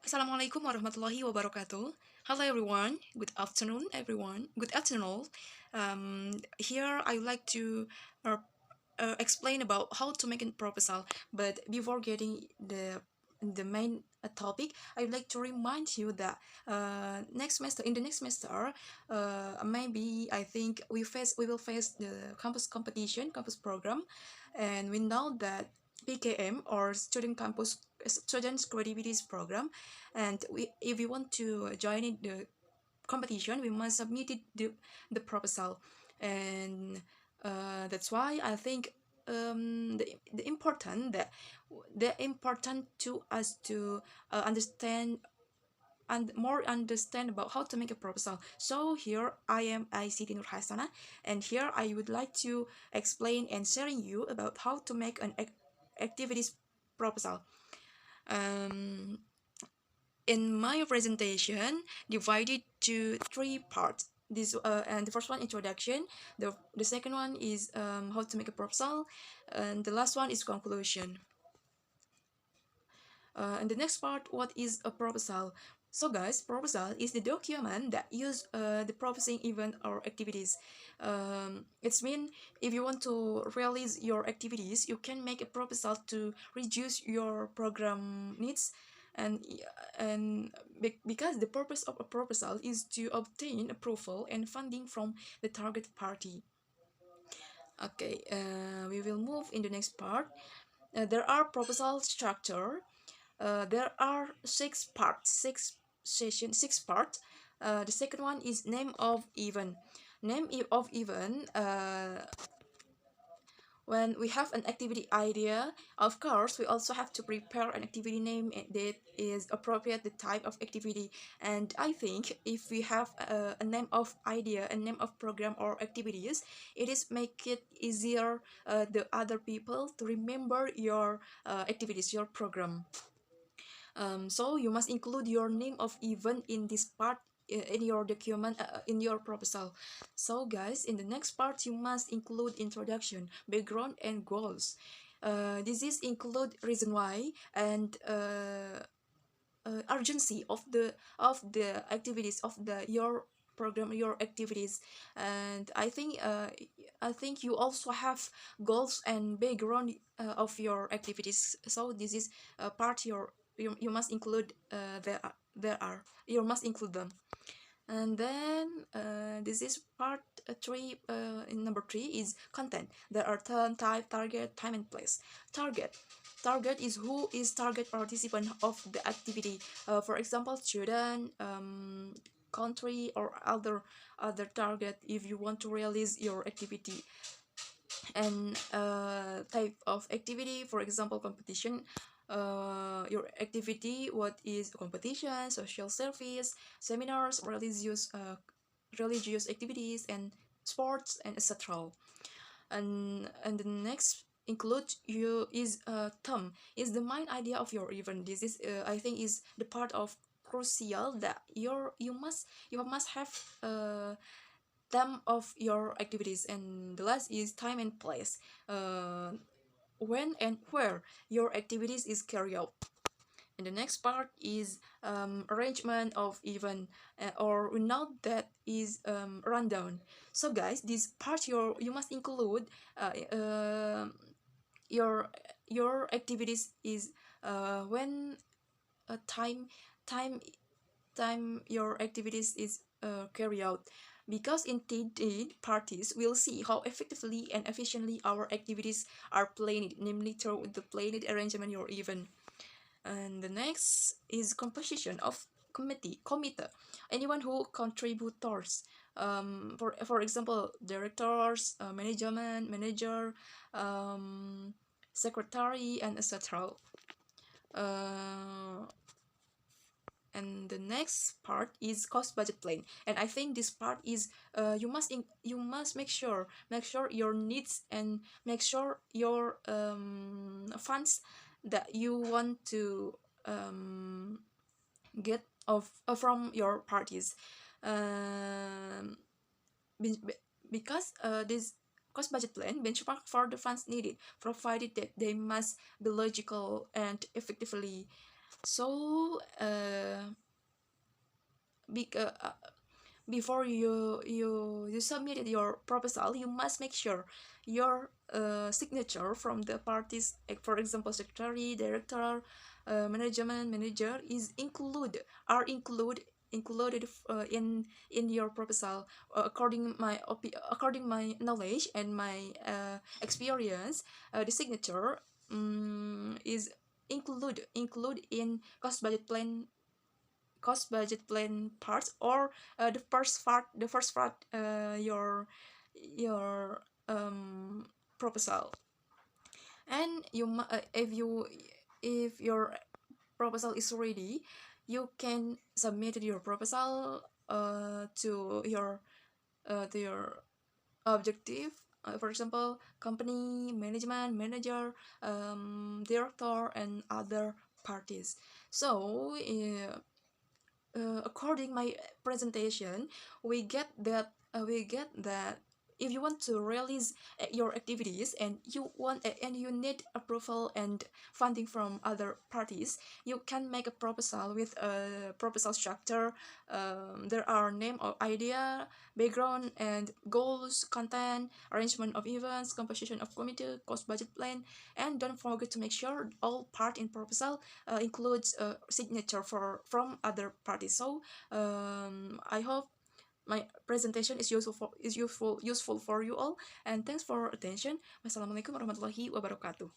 Assalamualaikum warahmatullahi wabarakatuh. Hello everyone. Good afternoon, everyone. Good afternoon all. Here I would like to uh, explain about how to make a proposal. But before getting the main topic, I would like to remind you that in the next semester, maybe I think we will face the campus competition, campus program, and we know that PKM or students creativities program, and if we want to join in the competition, we must submit the proposal, and that's why I think the important to us to understand and more understand about how to make a proposal. So here I Siti Nurhasanah, and here I would like to explain and sharing you about how to make an activities proposal. Um, in my presentation divided to three parts. This and the first one introduction, the second one is how to make a proposal, and the last one is conclusion. And the next part, what is a proposal? So guys, proposal is the document that use the proposing event or activities. It's mean if you want to release your activities, you can make a proposal to reduce your program needs, and because the purpose of a proposal is to obtain approval and funding from the target party. Okay, we will move in the next part. There are proposal structure. There are six parts. The second one is name of event. Of event. When we have an activity idea, of course, we also have to prepare an activity name that is appropriate the type of activity. And I think if we have a name of idea, a name of program or activities, it is make it easier the other people to remember your activities, your program. So you must include your name of event in this part in your document, in your proposal. So guys, in the next part you must include introduction, background, and goals. This is include reason why and urgency of the activities of the your program, your activities. And I think you also have goals and background of your activities, so this is a part you must include. There are you must include them. And then this is part three. In number three is content. There are term, type, target, time, and place. Target is who is target participant of the activity. For example, student, country, or other target if you want to release your activity. And type of activity, for example, competition. Your activity, what is competition, social service, seminars, religious activities, and sports, and etc. And the next include you is theme is the main idea of your event. This is I think is the part of crucial that you must have theme of your activities. And the last is time and place, uh, when and where your activities is carried out. And the next part is arrangement of event, or we know that is rundown. So guys, this part you must include your activities is when time time time your activities is carried out, because intended parties will see how effectively and efficiently our activities are planned, namely through the planned arrangement your event. And the next is composition of committee, anyone who contributors, for example, directors, management manager, um, secretary, and etc. uh, and the next part is cost budget plan. And I think this part is you must make sure your needs, and make sure your funds that you want to um, get of from your parties, um, because this cost budget plan benchmark for the funds needed, provided that they must be logical and effectively. So be, before you submitted your proposal, you must make sure your signature from the parties, for example secretary, director, management manager, is included in your proposal. According my knowledge and my experience, the signature is include in cost budget plan parts, or the first part your proposal. And if your proposal is ready, you can submit your proposal to your objective, for example company, management manager, director, and other parties. So according my presentation, we get that if you want to release your activities, and you need approval and funding from other parties, you can make a proposal with a proposal structure. There are name or idea, background and goals, content, arrangement of events, composition of committee, cost budget plan, and don't forget to make sure all part in proposal includes a signature from other parties. So I hope my presentation is useful for you all, and thanks for attention. Wassalamualaikum warahmatullahi wabarakatuh.